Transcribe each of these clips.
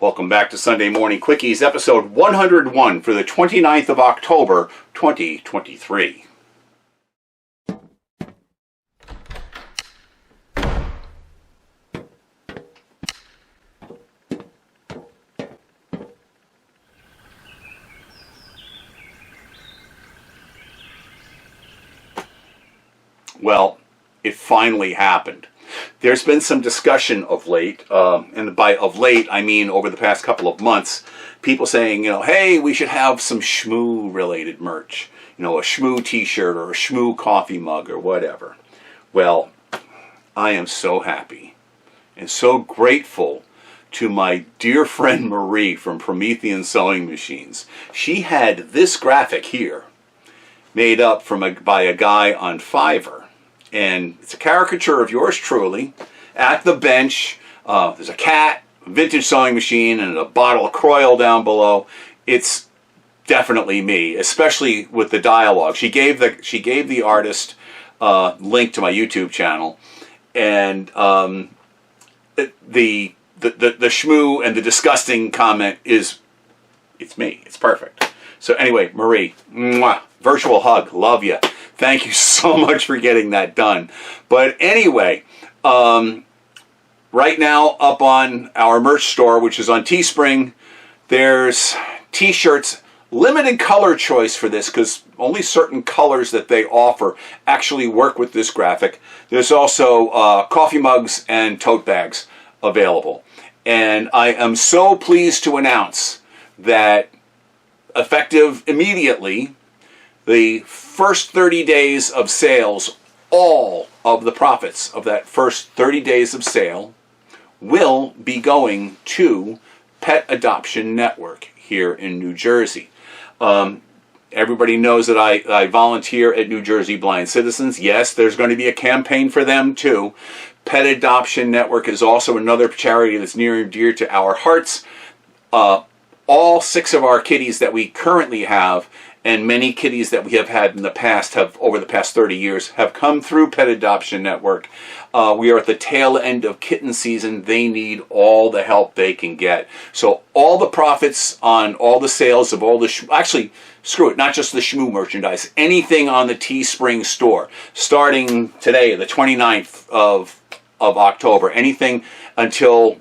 Welcome back to Sunday Morning Quickies, episode 101 for the 29th of October, 2023. Well, it finally happened. There's been some discussion of late, and by of late I mean over the past couple of months, people saying, hey, we should have some Schmoo related merch, a Schmoo t-shirt or a Schmoo coffee mug or whatever. Well, I am so happy and so grateful to my dear friend Marie from Promethean Sewing Machines. She had this graphic here made up by a guy on Fiverr. And it's a caricature of yours truly at the bench. There's a cat, a vintage sewing machine, and a bottle of Croyle down below. It's definitely me, especially with the dialogue. She gave the artist link to my YouTube channel, and the Schmoo and the disgusting comment it's me. It's perfect. So anyway, Marie, mwah, virtual hug, love you. Thank you so much for getting that done. But anyway, right now up on our merch store, which is on Teespring, there's t-shirts, limited color choice for this because only certain colors that they offer actually work with this graphic. There's also coffee mugs and tote bags available. And I am so pleased to announce that effective immediately, the first 30 days of sales, all of the profits of that first 30 days of sale will be going to Pet Adoption Network here in New Jersey. Everybody knows that I volunteer at New Jersey Blind Citizens. Yes, there's going to be a campaign for them too. Pet Adoption Network is also another charity that's near and dear to our hearts. All 6 of our kitties that we currently have and many kitties that we have had in the past over the past 30 years have come through Pet Adoption Network. We are at the tail end of kitten season. They need all the help they can get. So all the profits on all the sales of all the, actually, screw it, not just the Schmoo merchandise, anything on the Teespring store, starting today, the 29th of October, anything until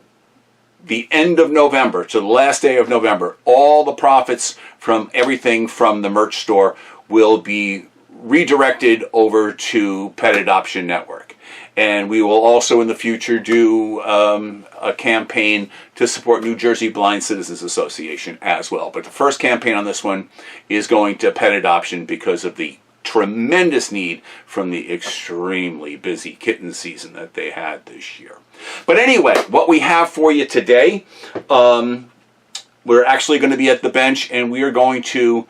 the end of November, to the last day of November, all the profits from everything from the merch store will be redirected over to Pet Adoption Network. And we will also in the future do a campaign to support New Jersey Blind Citizens Association as well. But the first campaign on this one is going to Pet Adoption because of the tremendous need from the extremely busy kitten season that they had this year. But anyway, what we have for you today, we're actually going to be at the bench and we are going to,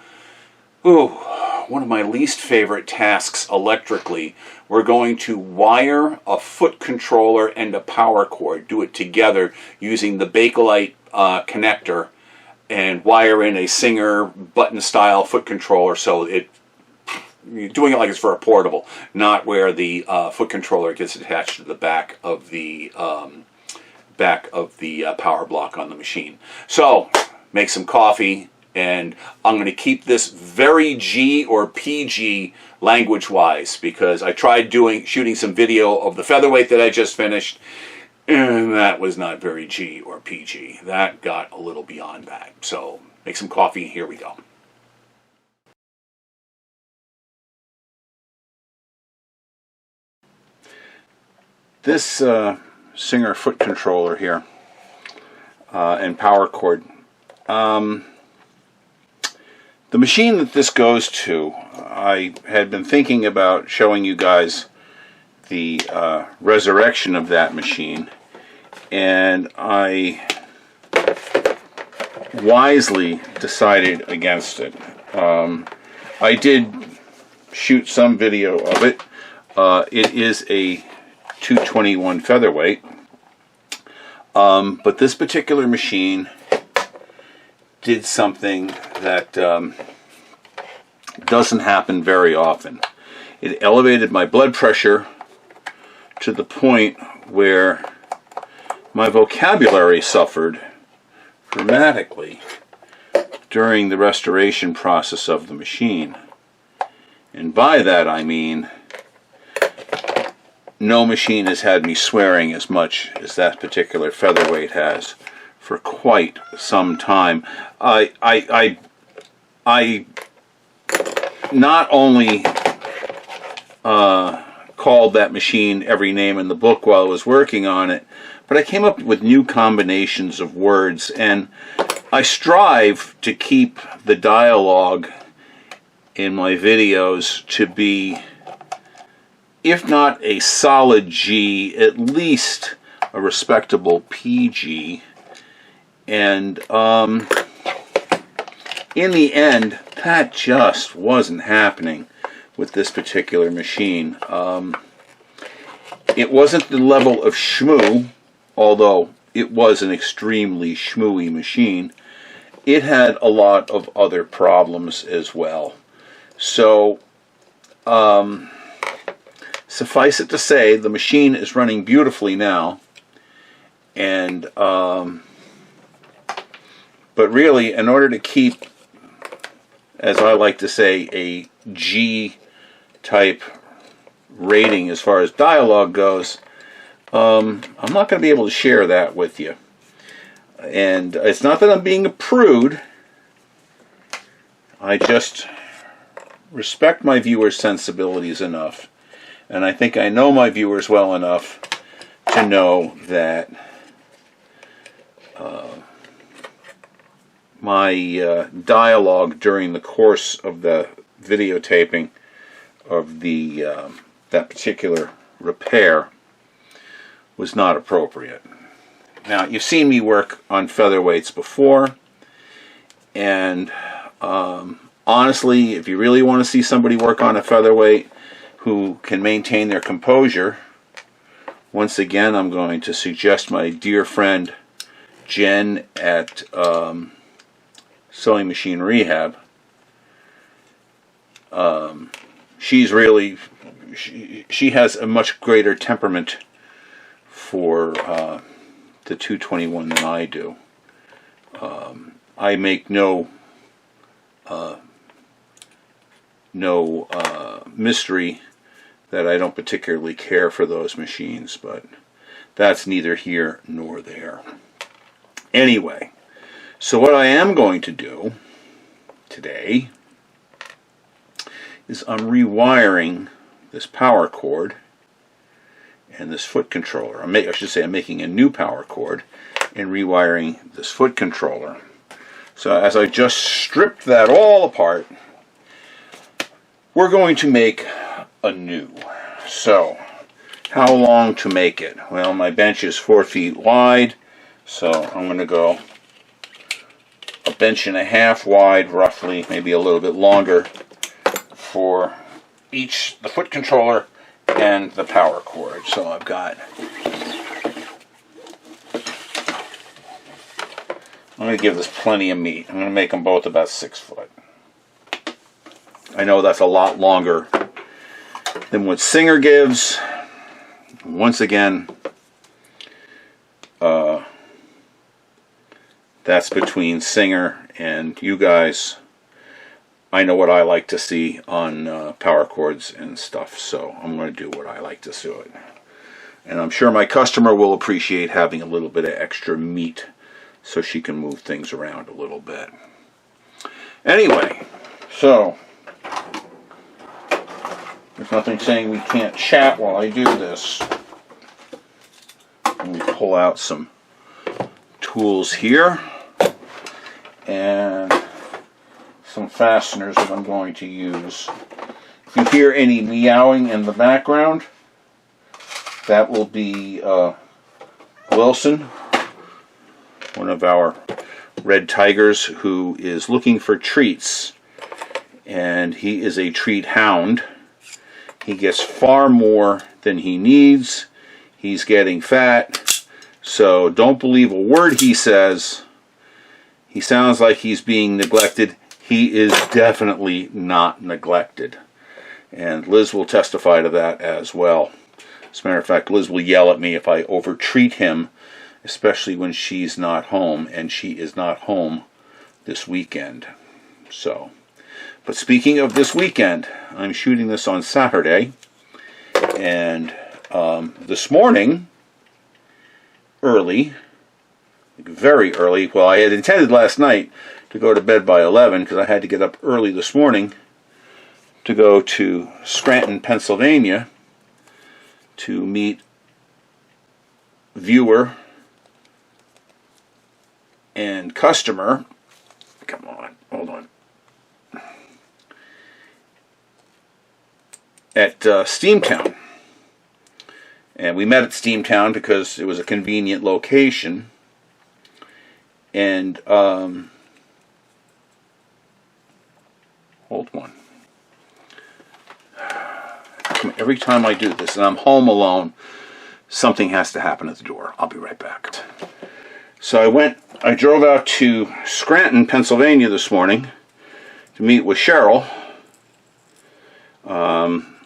one of my least favorite tasks electrically, we're going to wire a foot controller and a power cord, do it together using the bakelite connector and wire in a Singer button style foot controller so you're doing it like it's for a portable, not where the foot controller gets attached to the back of the power block on the machine. So make some coffee, and I'm going to keep this very G or PG language-wise because I tried shooting some video of the featherweight that I just finished, and that was not very G or PG. That got a little beyond that. So make some coffee, and here we go. This Singer foot controller here and power cord, the machine that this goes to, I had been thinking about showing you guys the resurrection of that machine, and I wisely decided against it. I did shoot some video of it. It is a 221 featherweight, but this particular machine did something that doesn't happen very often. It elevated my blood pressure to the point where my vocabulary suffered dramatically during the restoration process of the machine. And by that I mean no machine has had me swearing as much as that particular featherweight has for quite some time. I not only called that machine every name in the book while I was working on it, but I came up with new combinations of words, and I strive to keep the dialogue in my videos to be, if not a solid G, at least a respectable PG. And in the end, that just wasn't happening with this particular machine. It wasn't the level of Schmoo, although it was an extremely schmooey machine. It had a lot of other problems as well. So, suffice it to say, the machine is running beautifully now, and but really, in order to keep, as I like to say, a G-type rating as far as dialogue goes, I'm not going to be able to share that with you. And it's not that I'm being a prude. I just respect my viewers' sensibilities enough, and I think I know my viewers well enough to know that my dialogue during the course of the videotaping of the that particular repair was not appropriate. Now, you've seen me work on featherweights before, and honestly, if you really want to see somebody work on a featherweight who can maintain their composure, once again, I'm going to suggest my dear friend Jen at Sewing Machine Rehab. She's really, she has a much greater temperament for the 221 than I do. I make no mystery that I don't particularly care for those machines, but that's neither here nor there. Anyway, so what I am going to do today is I'm rewiring this power cord and this foot controller. I'm making a new power cord and rewiring this foot controller. So as I just stripped that all apart, we're going to make a new. So, how long to make it? Well, my bench is 4 feet wide, so I'm going to go a bench and a half wide, roughly, maybe a little bit longer, for each, the foot controller and the power cord. So I've got, I'm going to give this plenty of meat. I'm going to make them both about 6 foot. I know that's a lot longer than what Singer gives. Once again, that's between Singer and you guys. I know what I like to see on power cords and stuff, so I'm going to do what I like to do it. And I'm sure my customer will appreciate having a little bit of extra meat so she can move things around a little bit. Anyway, so there's nothing saying we can't chat while I do this. Let me pull out some tools here and some fasteners that I'm going to use. If you hear any meowing in the background, that will be Wilson, one of our red tigers, who is looking for treats, and he is a treat hound. He gets far more than he needs. He's getting fat, so don't believe a word he says. He sounds like he's being neglected. He is definitely not neglected, and Liz will testify to that as well. As a matter of fact, Liz will yell at me if I overtreat him especially when she's not home, and she is not home this weekend. So, but speaking of this weekend, I'm shooting this on Saturday, and this morning, early, very early, well, I had intended last night to go to bed by 11 because I had to get up early this morning to go to Scranton, Pennsylvania to meet viewer and customer. Come on, hold on. At Steamtown. And we met at Steamtown because it was a convenient location. And, hold on. Every time I do this and I'm home alone, something has to happen at the door. I'll be right back. So I drove out to Scranton, Pennsylvania this morning to meet with Cheryl.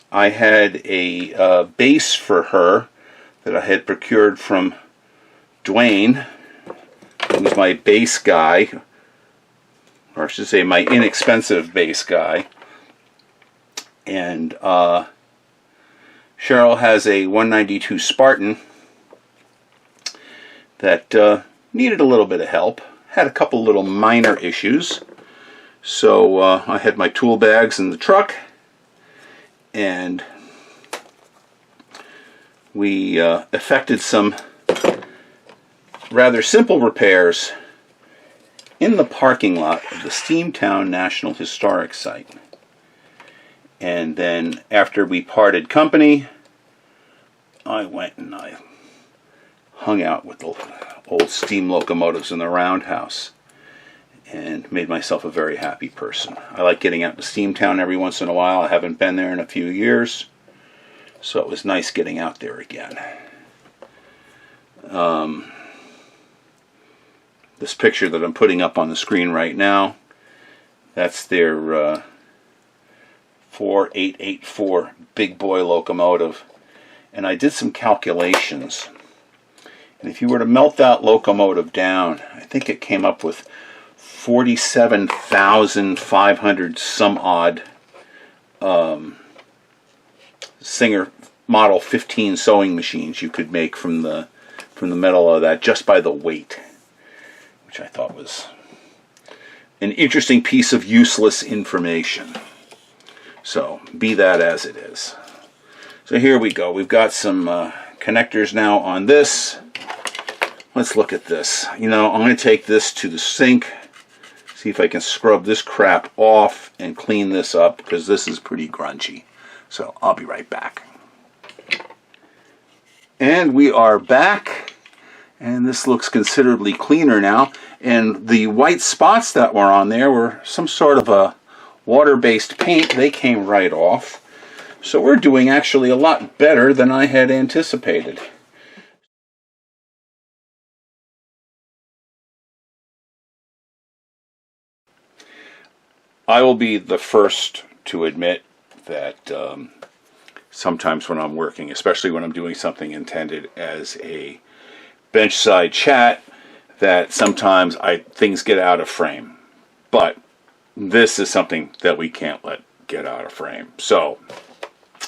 I had a base for her that I had procured from Dwayne. He was my base guy, or I should say my inexpensive base guy. And Cheryl has a 192 Spartan that needed a little bit of help. Had a couple little minor issues. So I had my tool bags in the truck, and we effected some rather simple repairs in the parking lot of the Steamtown National Historic Site. And then after we parted company, I went and I hung out with the old steam locomotives in the roundhouse and made myself a very happy person. I like getting out to Steamtown every once in a while. I haven't been there in a few years, so it was nice getting out there again. This picture that I'm putting up on the screen right now, that's their 4884 big boy locomotive. And I did some calculations. And if you were to melt that locomotive down, I think it came up with 47,500 some odd Singer Model 15 sewing machines you could make from the metal of that just by the weight, which I thought was an interesting piece of useless information. So, be that as it is. So here we go. We've got some connectors now on this. Let's look at this. You know, I'm going to take this to the sink, see if I can scrub this crap off and clean this up, because this is pretty grungy. So, I'll be right back. And we are back. And this looks considerably cleaner now. And the white spots that were on there were some sort of a water-based paint. They came right off. So we're doing actually a lot better than I had anticipated. I will be the first to admit that sometimes when I'm working, especially when I'm doing something intended as a benchside chat, that sometimes things get out of frame. But this is something that we can't let get out of frame. So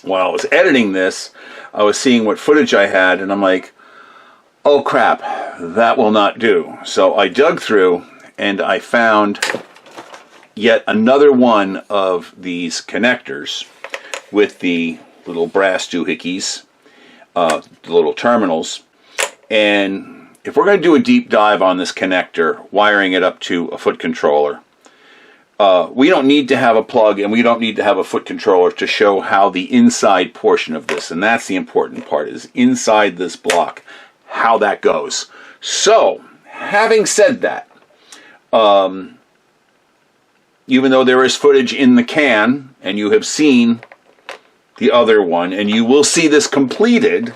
while I was editing this, I was seeing what footage I had, and I'm like, oh crap, that will not do. So I dug through, and I found yet another one of these connectors with the little brass doohickeys, the little terminals. And if we're going to do a deep dive on this connector, wiring it up to a foot controller, we don't need to have a plug and we don't need to have a foot controller to show how the inside portion of this, and that's the important part, is inside this block, how that goes. So, having said that, even though there is footage in the can, and you have seen the other one, and you will see this completed,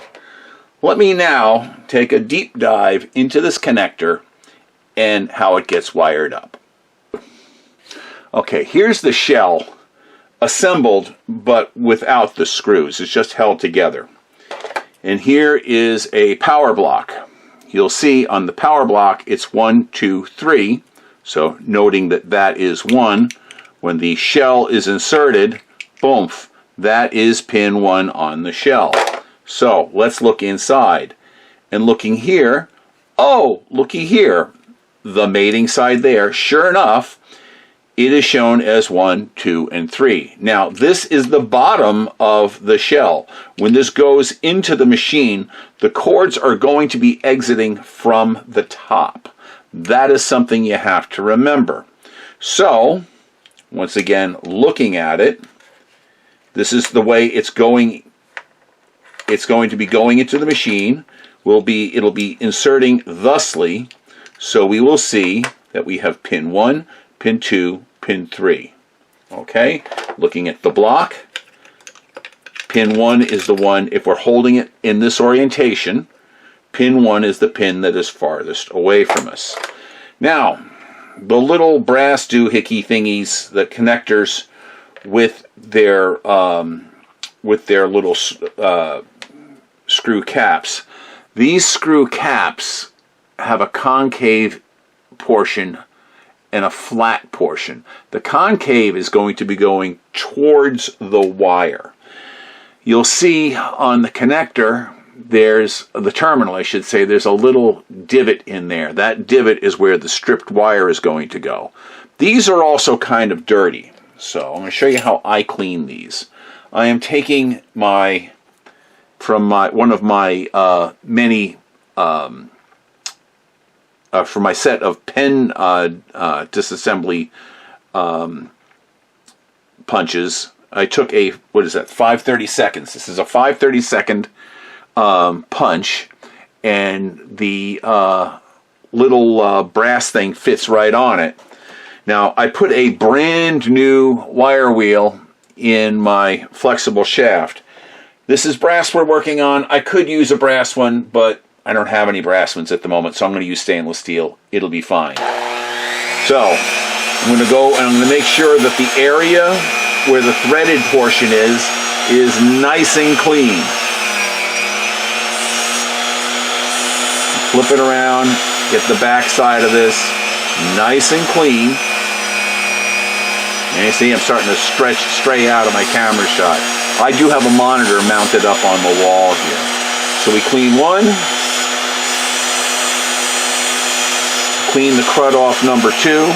let me now take a deep dive into this connector and how it gets wired up. Okay, here's the shell assembled, but without the screws. It's just held together. And here is a power block. you'll see on the power block it's 1, 2, 3. So noting that that is 1. When the shell is inserted, boom, that is pin 1 on the shell. So let's look inside. And looking here, oh, looky here, the mating side there, sure enough, it is shown as 1, 2, and 3. Now, this is the bottom of the shell. When this goes into the machine, the cords are going to be exiting from the top. That is something you have to remember. So, once again, looking at it, this is the way it's going. It's going to be going into the machine. It'll be inserting thusly. So we will see that we have pin 1, pin 2, pin 3. Okay, looking at the block, pin 1 is the one, if we're holding it in this orientation, pin 1 is the pin that is farthest away from us. Now, the little brass doohickey thingies, the connectors with their little screw caps. These screw caps have a concave portion and a flat portion. The concave is going to be going towards the wire. You'll see on the connector, there's the terminal, I should say, there's a little divot in there. That divot is where the stripped wire is going to go. These are also kind of dirty, so I'm going to show you how I clean these. I am taking one of my many for my set of pen disassembly punches. I took a, 5/32. This is a 5/32 punch, and the little brass thing fits right on it. Now, I put a brand new wire wheel in my flexible shaft. This is brass we're working on. I could use a brass one, but I don't have any brass ones at the moment, so I'm going to use stainless steel. It'll be fine. So, I'm going to go and I'm going to make sure that the area where the threaded portion is nice and clean. Flip it around, get the back side of this nice and clean. And you see I'm starting to stray out of my camera shot. I do have a monitor mounted up on the wall here. So we clean one. Clean the crud off number 2.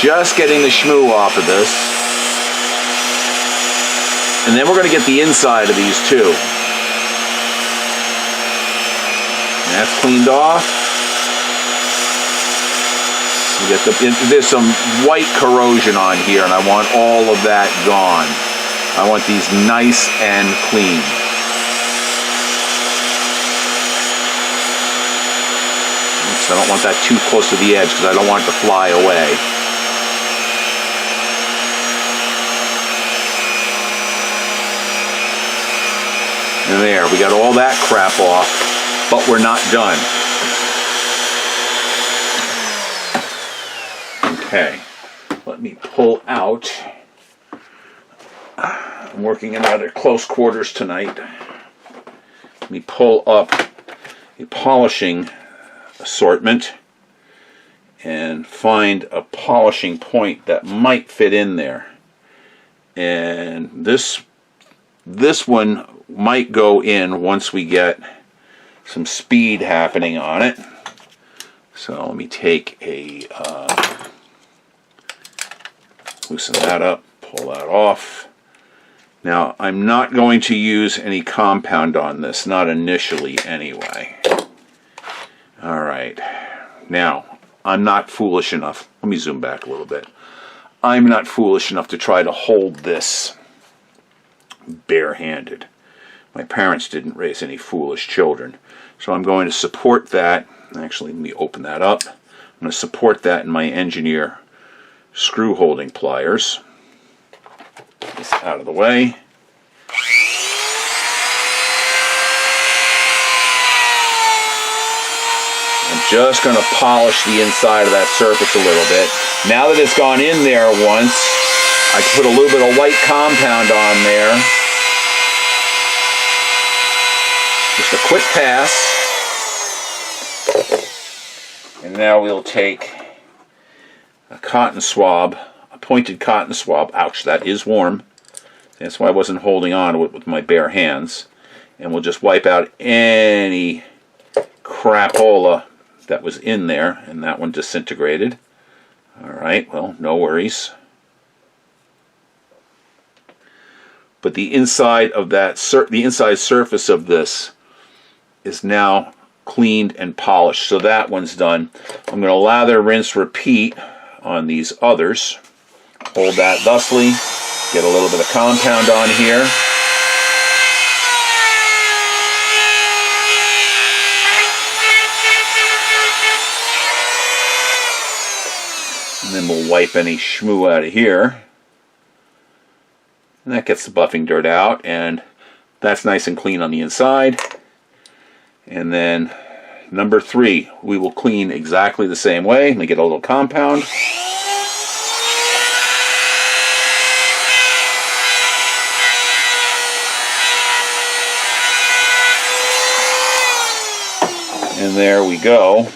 Just getting the schmoo off of this. And then we're going to get the inside of these too. And that's cleaned off. There's some white corrosion on here, and I want all of that gone. I want these nice and clean. Oops, I don't want that too close to the edge because I don't want it to fly away. And there, we got all that crap off, but we're not done. Okay, let me pull out. I'm working in rather close quarters tonight. Let me pull up a polishing assortment and find a polishing point that might fit in there. And this one might go in once we get some speed happening on it. So let me take a loosen that up, pull that off. Now, I'm not going to use any compound on this, not initially anyway. Alright, now, I'm not foolish enough, let me zoom back a little bit. I'm not foolish enough to try to hold this barehanded. My parents didn't raise any foolish children. So I'm going to support that. Actually, let me open that up. I'm going to support that in my engineer screw holding pliers. Get this out of the way. I'm just going to polish the inside of that surface a little bit. Now that it's gone in there once, I can put a little bit of white compound on there. And then I'm going to go in and I'm going to clean this off. I'm just going to polish the inside of that surface a little bit. Now that it's gone in there once, I can put a little bit of white compound on there. And then I'm going to clean this off. Just a quick pass. And now we'll take a cotton swab, a pointed cotton swab. Ouch, that is warm. That's why I wasn't holding on to it with my bare hands. And we'll just wipe out any crapola that was in there, and that one disintegrated. Alright, well, no worries. But the inside of that, the inside surface of this is now cleaned and polished. So that one's done. I'm going to lather, rinse, repeat on these others. Hold that thusly. Get a little bit of compound on here. And then we'll wipe any schmoo out of here. And that gets the buffing dirt out, and that's nice and clean on the inside. And then number 3, we will clean exactly the same way. Let me get a little compound. And there we go.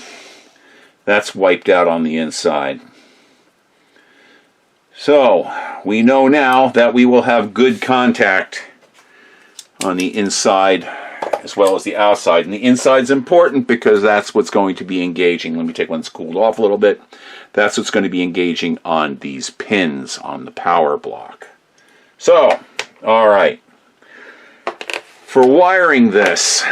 That's wiped out on the inside. So, we know now that we will have good contact on the inside as well as the outside. And the inside's important because that's what's going to be engaging. Let me take one that's cooled off a little bit. That's what's going to be engaging on these pins on the power block. So, alright. For wiring this,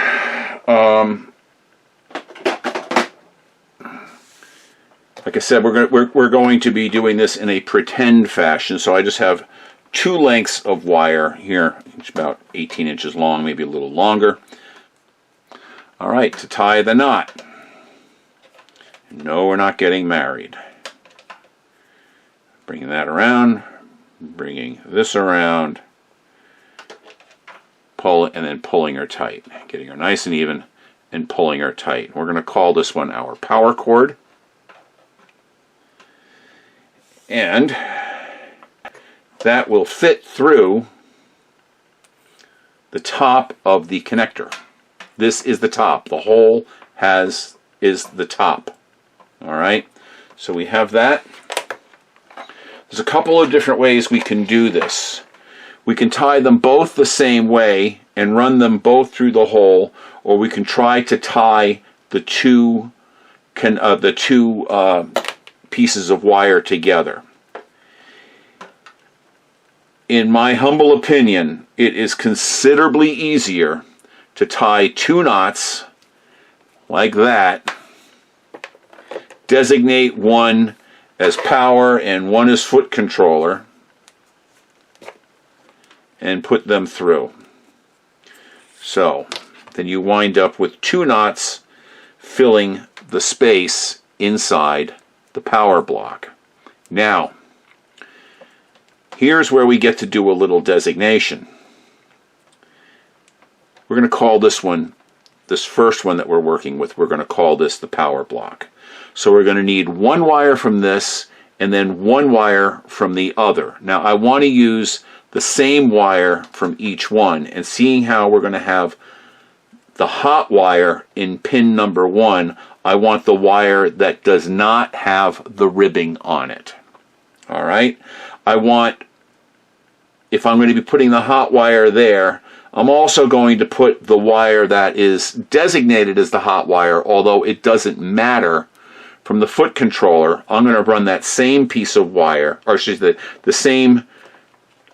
like I said, we're going to be doing this in a pretend fashion, so I just have 2 lengths of wire here, each about 18 inches long, maybe a little longer. All right, to tie the knot. No, we're not getting married. Bringing that around, bringing this around, pull, and then pulling her tight. Getting her nice and even and pulling her tight. We're going to call this one our power cord. And that will fit through the top of the connector. This is the top. The hole is the top. Alright, so we have that. There's a couple of different ways we can do this. We can tie them both the same way and run them both through the hole, or we can try to tie the two pieces of wire together. In my humble opinion, it is considerably easier to tie 2 knots like that, designate one as power and one as foot controller, and put them through. So then you wind up with 2 knots filling the space inside the power block. Now, here's where we get to do a little designation. We're going to call this one, this first one that we're working with, we're going to call this the power block. So we're going to need 1 wire from this and then 1 wire from the other. Now I want to use the same wire from each one, and seeing how we're going to have the hot wire in pin number 1, I want the wire that does not have the ribbing on it. Alright? I want, if I'm going to be putting the hot wire there, I'm also going to put the wire that is designated as the hot wire, although it doesn't matter, from the foot controller. I'm going to run that same piece of wire, or excuse me, the same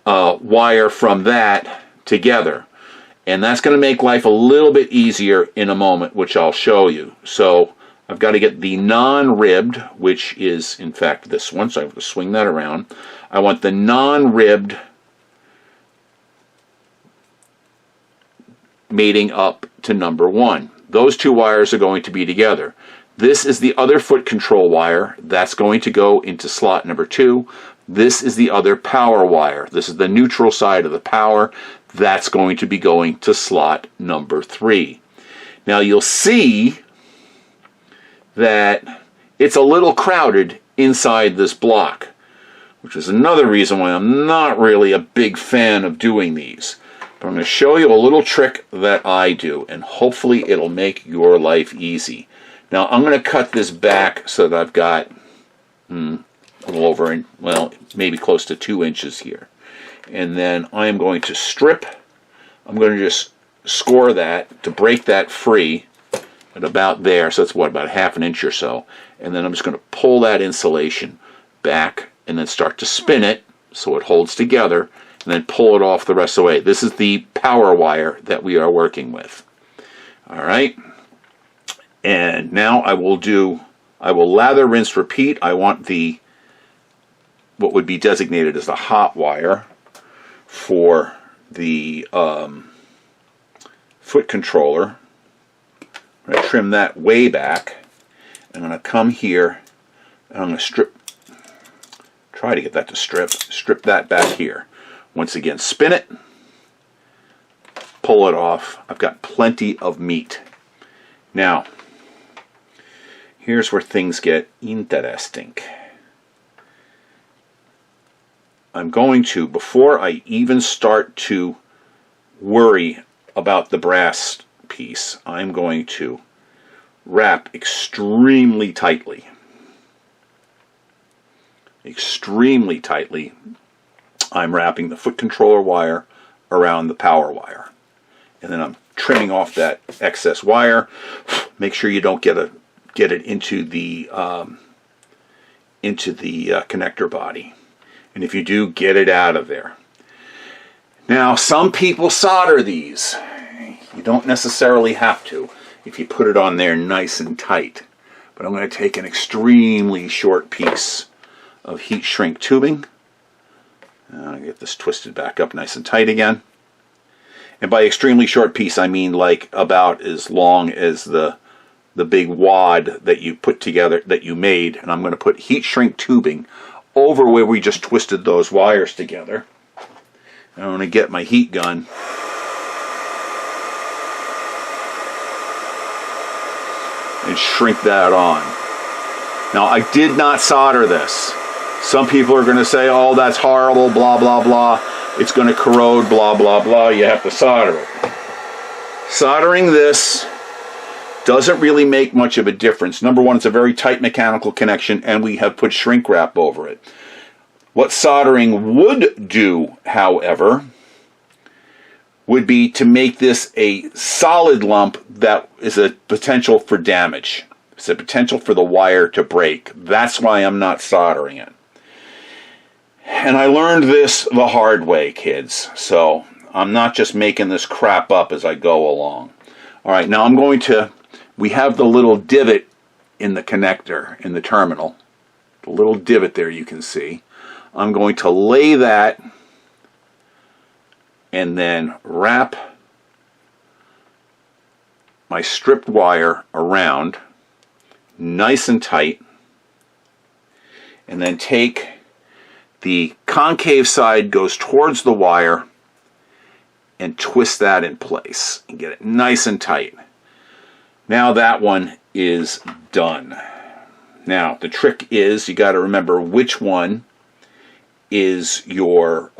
wire from that together. And that's going to make life a little bit easier in a moment, which I'll show you. So I've got to get the non-ribbed, which is in fact this one, so I have to swing that around. I want the non-ribbed mating up to number 1. Those 2 wires are going to be together. This is the other foot control wire. That's going to go into slot number 2. This is the other power wire. This is the neutral side of the power. That's going to be going to slot number 3. Now you'll see that it's a little crowded inside this block, which is another reason why I'm not really a big fan of doing these. But I'm going to show you a little trick that I do, and hopefully it'll make your life easy. Now I'm going to cut this back so that I've got a little over, well, maybe close to 2 inches here. And then I am going to strip. I'm going to just score that to break that free at about there. So that's what, about 1/2 inch or so. And then I'm just going to pull that insulation back and then start to spin it so it holds together, and then pull it off the rest of the way. This is the power wire that we are working with. All right. And now I will lather, rinse, repeat. I want what would be designated as the hot wire for the foot controller. I'm going to trim that way back. I'm going to come here and I'm going to try to get that to strip that back here. Once again, spin it, pull it off. I've got plenty of meat. Now, here's where things get interesting. I'm going to, before I even start to worry about the brass piece, I'm going to wrap extremely tightly. Extremely tightly. I'm wrapping the foot controller wire around the power wire. And then I'm trimming off that excess wire. Make sure you don't get it into the connector body. And if you do, get it out of there. Now, some people solder these. You don't necessarily have to if you put it on there nice and tight. But I'm going to take an extremely short piece of heat shrink tubing. I'll get this twisted back up nice and tight again. And by extremely short piece, I mean like about as long as the big wad that you put together, that you made. And I'm going to put heat shrink tubing over where we just twisted those wires together. I'm going to get my heat gun and shrink that on. Now, I did not solder this. Some people are going to say, oh, that's horrible, blah, blah, blah. It's going to corrode, blah, blah, blah. You have to solder it. Soldering this doesn't really make much of a difference. Number one, it's a very tight mechanical connection, and we have put shrink wrap over it. What soldering would do, however, would be to make this a solid lump that is a potential for damage. It's a potential for the wire to break. That's why I'm not soldering it. And I learned this the hard way, kids. So I'm not just making this crap up as I go along. All right, now we have the little divot in the connector, in the terminal. The little divot there you can see. I'm going to lay that and then wrap my stripped wire around nice and tight, and then take the concave side goes towards the wire and twist that in place and get it nice and tight. Now that one is done. Now the trick is you got to remember which one is your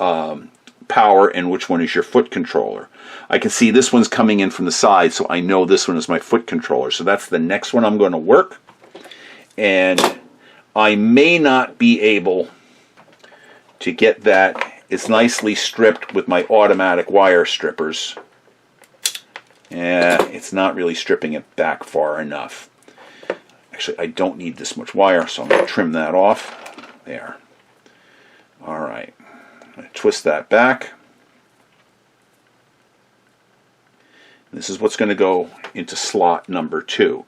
power and which one is your foot controller. I can see this one's coming in from the side, so I know this one is my foot controller. So that's the next one I'm going to work. And I may not be able to get that as nicely stripped with my automatic wire strippers. Yeah, it's not really stripping it back far enough. Actually, I don't need this much wire, so I'm going to trim that off. There. All right. I'm going to twist that back. This is what's going to go into slot number 2.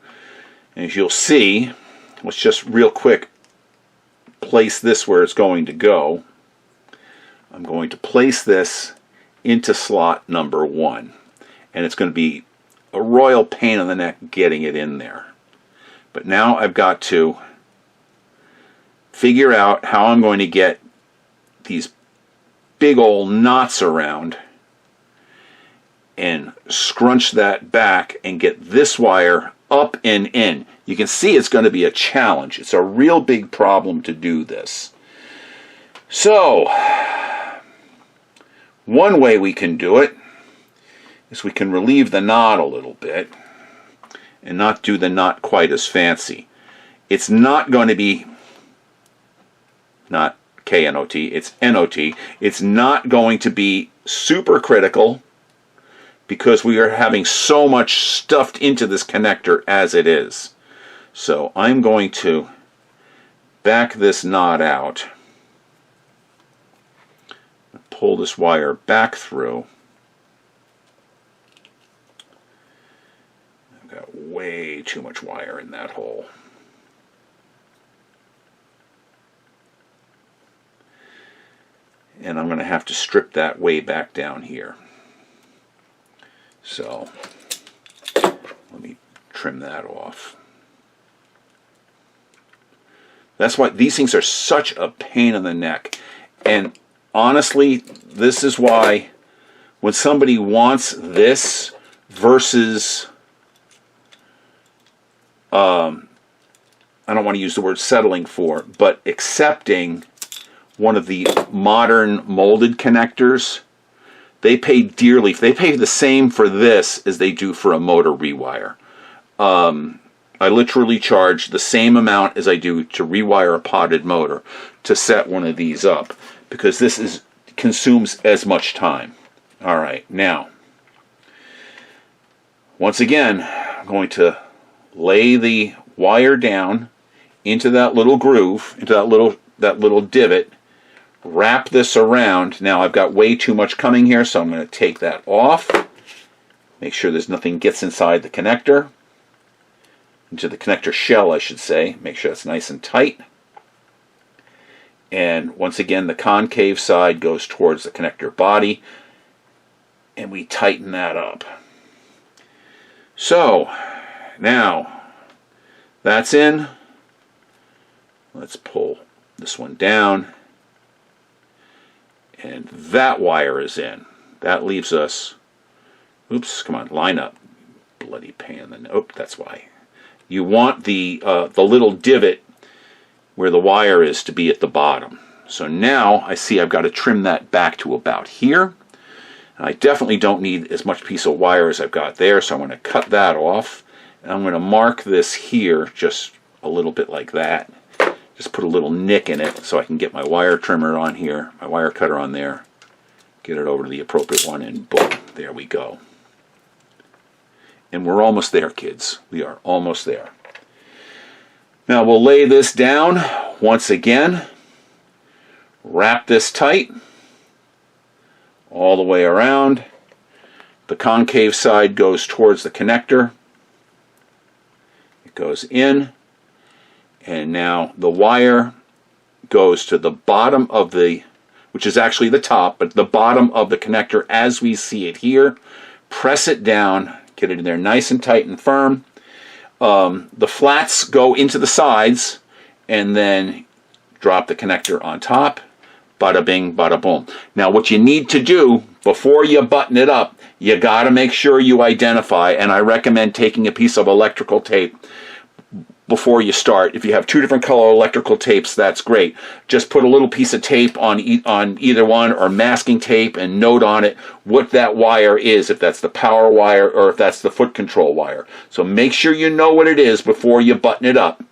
And as you'll see, let's just real quick place this where it's going to go. I'm going to place this into slot number 1. And it's going to be a royal pain in the neck getting it in there. But now I've got to figure out how I'm going to get these big old knots around and scrunch that back and get this wire up and in. You can see it's going to be a challenge. It's a real big problem to do this. So, one way we can do it is we can relieve the knot a little bit and not do the knot quite as fancy. It's not going to be, not K-N-O-T, it's N-O-T. It's not going to be super critical because we are having so much stuffed into this connector as it is. So I'm going to back this knot out, pull this wire back through. I've got way too much wire in that hole. And I'm going to have to strip that way back down here. So let me trim that off. That's why these things are such a pain in the neck. And honestly, this is why when somebody wants this versus, I don't want to use the word settling for, but accepting one of the modern molded connectors, they pay dearly. They pay the same for this as they do for a motor rewire. I literally charge the same amount as I do to rewire a potted motor to set one of these up, because this consumes as much time. All right, now, once again, I'm going to lay the wire down into that little groove, into that little divot, wrap this around. Now I've got way too much coming here, so I'm going to take that off. Make sure there's nothing gets inside the connector. Into the connector shell, I should say. Make sure it's nice and tight. And once again, the concave side goes towards the connector body. And we tighten that up. So, now, that's in. Let's pull this one down. And that wire is in. That leaves us, oops, come on, line up. Bloody pain in the neck. Oh, that's why. You want the little divot where the wire is to be at the bottom. So now I see I've got to trim that back to about here. And I definitely don't need as much piece of wire as I've got there, so I'm going to cut that off. And I'm going to mark this here just a little bit like that. Just put a little nick in it so I can get my wire trimmer on here, my wire cutter on there, get it over to the appropriate one, and boom, there we go. And we're almost there, kids. We are almost there. Now we'll lay this down once again, wrap this tight all the way around. The concave side goes towards the connector. It goes in. And now the wire goes to the bottom of the, which is actually the top, but the bottom of the connector as we see it here. Press it down, get it in there nice and tight and firm. The flats go into the sides, and then drop the connector on top. Bada bing, bada boom. Now what you need to do before you button it up, you got to make sure you identify, and I recommend taking a piece of electrical tape before you start. If you have two different color electrical tapes, that's great. Just put a little piece of tape on either one, or masking tape, and note on it what that wire is, if that's the power wire or if that's the foot control wire. So make sure you know what it is before you button it up,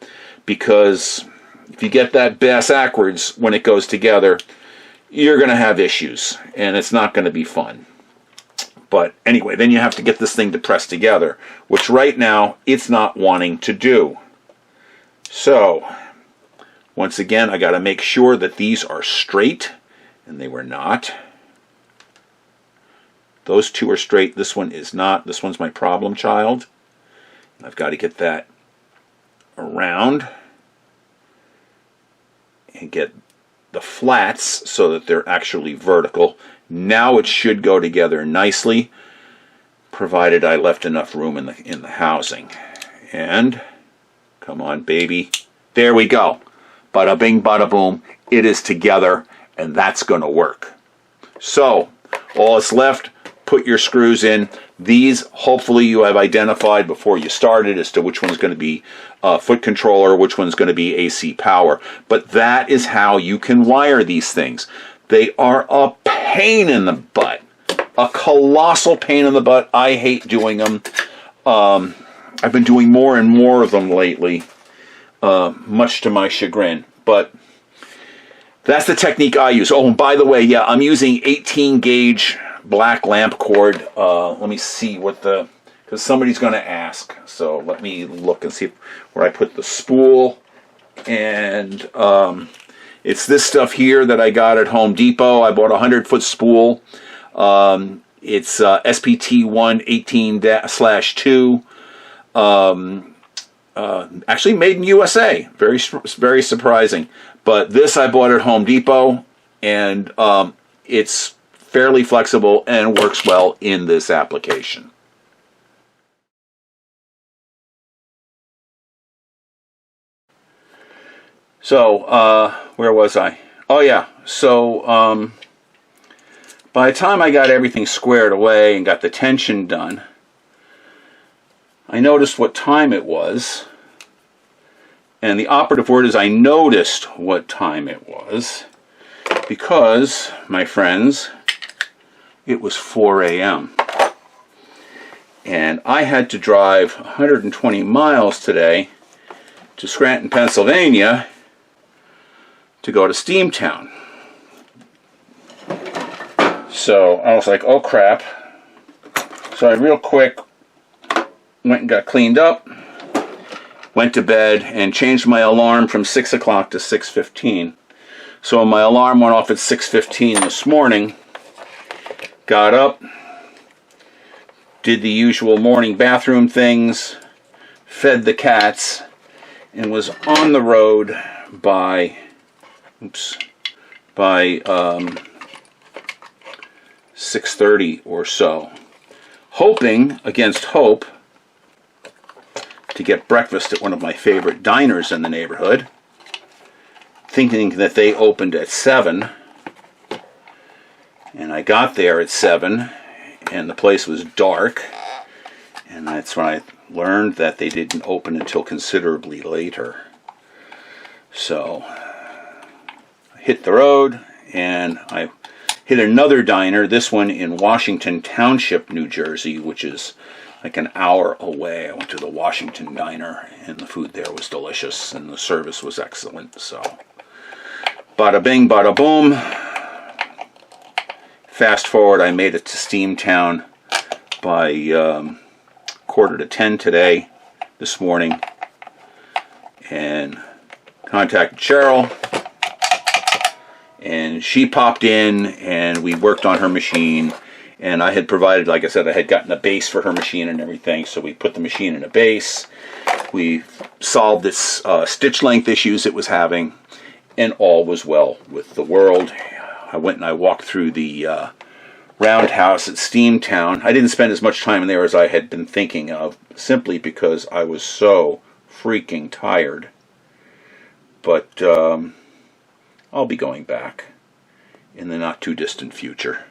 because if you get that bass backwards when it goes together, you're going to have issues, and it's not going to be fun. But anyway, then you have to get this thing to press together, which right now it's not wanting to do. So, once again, I got to make sure that these are straight, and they were not. Those two are straight. This one is not. This one's my problem child. I've got to get that around and get the flats so that they're actually vertical. Now it should go together nicely, provided I left enough room in the housing. And come on, baby. There we go. Bada bing, bada boom. It is together, and that's going to work. So, all that's left, put your screws in. These, hopefully, you have identified before you started as to which one's going to be foot controller, which one's going to be AC power. But that is how you can wire these things. They are a pain in the butt. a colossal pain in the butt. I hate doing them. I've been doing more and more of them lately, much to my chagrin. But that's the technique I use. Oh, and by the way, yeah, I'm using 18 gauge black lamp cord. Let me see what the, because somebody's going to ask. So let me look and see where I put the spool. And it's this stuff here that I got at Home Depot. I bought a 100-foot spool. It's SPT1 18/2. Actually made in USA. Very, very surprising. But this I bought at Home Depot, and it's fairly flexible and works well in this application. So, where was I? Oh yeah, so by the time I got everything squared away and got the tension done, I noticed what time it was. And the operative word is I noticed what time it was, because, my friends, it was 4 a.m. And I had to drive 120 miles today to Scranton, Pennsylvania to go to Steamtown. So I was like, oh crap. So I real quick went and got cleaned up, went to bed, and changed my alarm from 6 o'clock to 6:15. So my alarm went off at 6:15 this morning, got up, did the usual morning bathroom things, fed the cats, and was on the road by 6:30 or so, hoping against hope to get breakfast at one of my favorite diners in the neighborhood, thinking that they opened at 7, and I got there at 7 and the place was dark, and that's when I learned that they didn't open until considerably later. So I hit the road and I hit another diner, this one in Washington Township, New Jersey, which is like an hour away. I went to the Washington Diner, and the food there was delicious, and the service was excellent. So, bada bing, bada boom. Fast forward, I made it to Steamtown by 9:45 this morning, and contacted Cheryl, and she popped in, and we worked on her machine. And I had provided, like I said, I had gotten a base for her machine and everything, so we put the machine in a base. We solved its stitch length issues it was having, and all was well with the world. I went and I walked through the roundhouse at Steamtown. I didn't spend as much time in there as I had been thinking of, simply because I was so freaking tired. But I'll be going back in the not too distant future.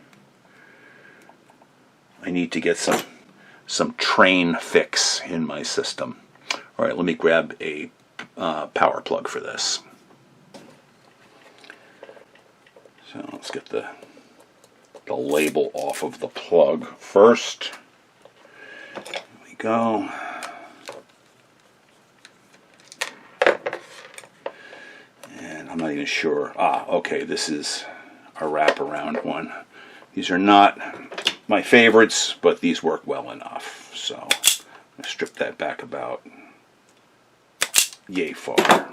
I need to get some train fix in my system. All right, let me grab a power plug for this. So let's get the label off of the plug first. There we go. And I'm not even sure. Okay, this is a wraparound one. These are not my favorites, but these work well enough. So I'm going to strip that back about yay far,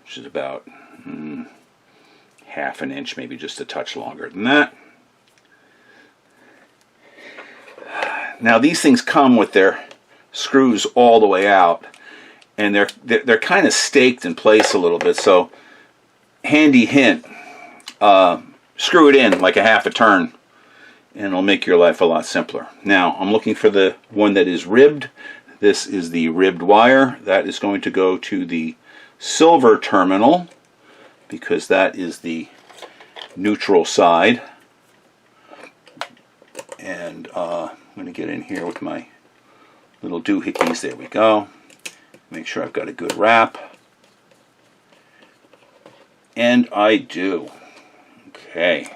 which is about half an inch, maybe just a touch longer than that. Now these things come with their screws all the way out, and they're kind of staked in place a little bit. So handy hint: screw it in like a half a turn, and it'll make your life a lot simpler. Now, I'm looking for the one that is ribbed. This is the ribbed wire. That is going to go to the silver terminal, because that is the neutral side. And I'm going to get in here with my little doohickeys. There we go. Make sure I've got a good wrap. And I do. Okay.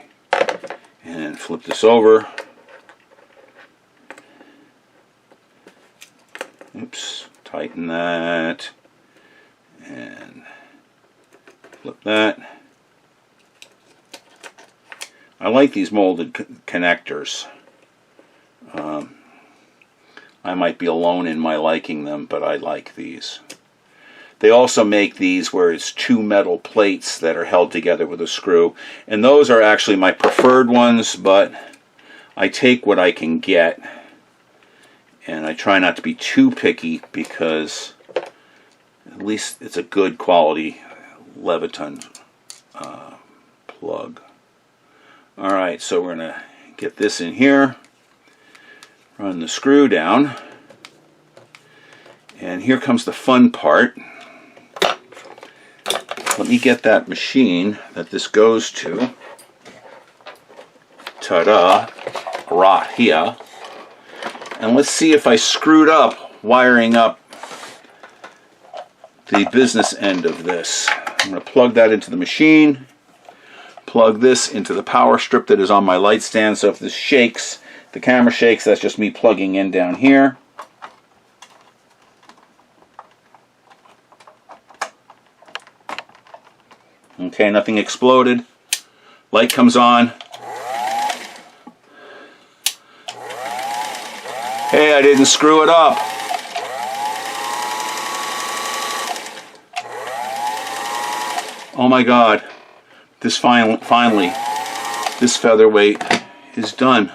And flip this over. Oops, tighten that. And flip that. I like these molded connectors. I might be alone in my liking them, but I like these. They also make these where it's two metal plates that are held together with a screw. And those are actually my preferred ones, but I take what I can get. And I try not to be too picky because at least it's a good quality Leviton plug. Alright, so we're going to get this in here. Run the screw down. And here comes the fun part. Let me get that machine that this goes to. Ta-da! Right here. And let's see if I screwed up wiring up the business end of this. I'm going to plug that into the machine. Plug this into the power strip that is on my light stand. So if this shakes, the camera shakes, that's just me plugging in down here. Okay, nothing exploded. Light comes on. Hey, I didn't screw it up. Oh my God. This finally, this featherweight is done.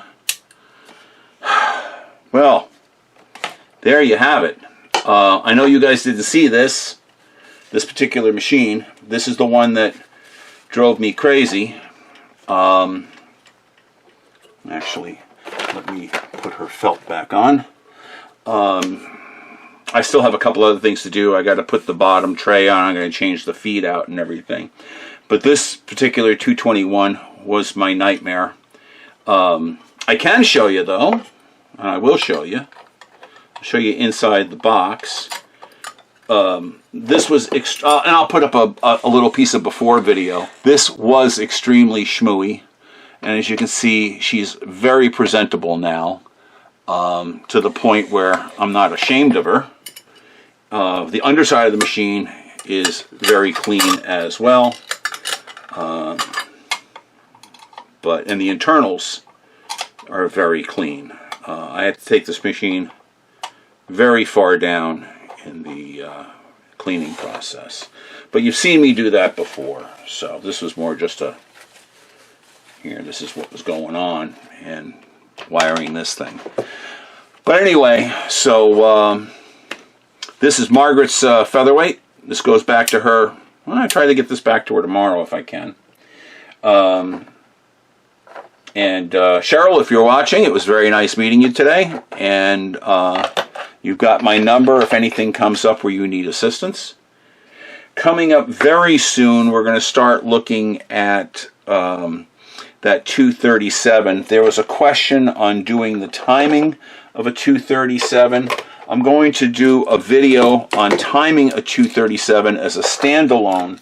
Well, there you have it. I know you guys didn't see this particular machine. This is the one that drove me crazy. Actually, let me put her felt back on. I still have a couple other things to do. I got to put the bottom tray on. I'm going to change the feed out and everything. But this particular 221 was my nightmare. I can show you though, and I will show you. I'll show you inside the box. This was, and I'll put up a little piece of before video. This was extremely schmooey, and as you can see, she's very presentable now, to the point where I'm not ashamed of her. The underside of the machine is very clean as well, and the internals are very clean. I had to take this machine very far down in the cleaning process. But you've seen me do that before, so this was more just this is what was going on, and wiring this thing. But anyway, so this is Margaret's featherweight. This goes back to her. Well, I try to get this back to her tomorrow if I can. And Cheryl, if you're watching, it was very nice meeting you today. And you've got my number if anything comes up where you need assistance. Coming up very soon, we're going to start looking at that 237. There was a question on doing the timing of a 237. I'm going to do a video on timing a 237 as a standalone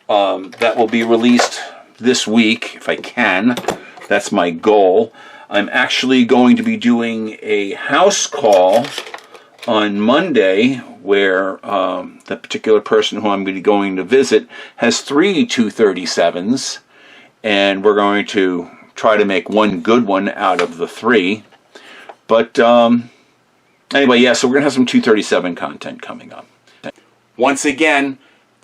that will be released this week, if I can. That's my goal. I'm actually going to be doing a house call on Monday where the particular person who I'm going to visit has 3 237s, and we're going to try to make one good one out of the 3. But anyway, yeah, so we're going to have some 237 content coming up. Once again,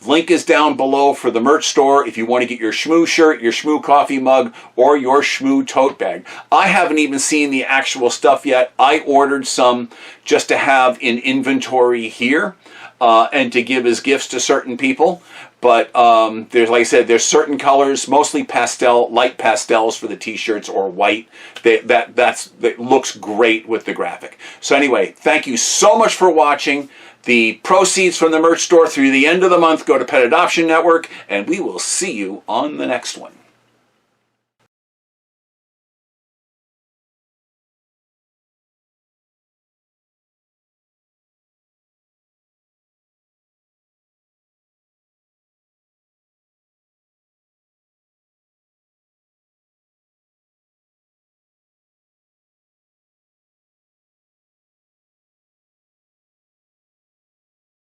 link is down below for the merch store if you want to get your Schmoo shirt, your Schmoo coffee mug, or your Schmoo tote bag. I haven't even seen the actual stuff yet. I ordered some just to have in inventory here and to give as gifts to certain people. But there's, like I said, there's certain colors, mostly pastel, light pastels for the t-shirts, or white. That looks great with the graphic. So anyway, thank you so much for watching. The proceeds from the merch store through the end of the month go to Pet Adoption Network, and we will see you on the next one.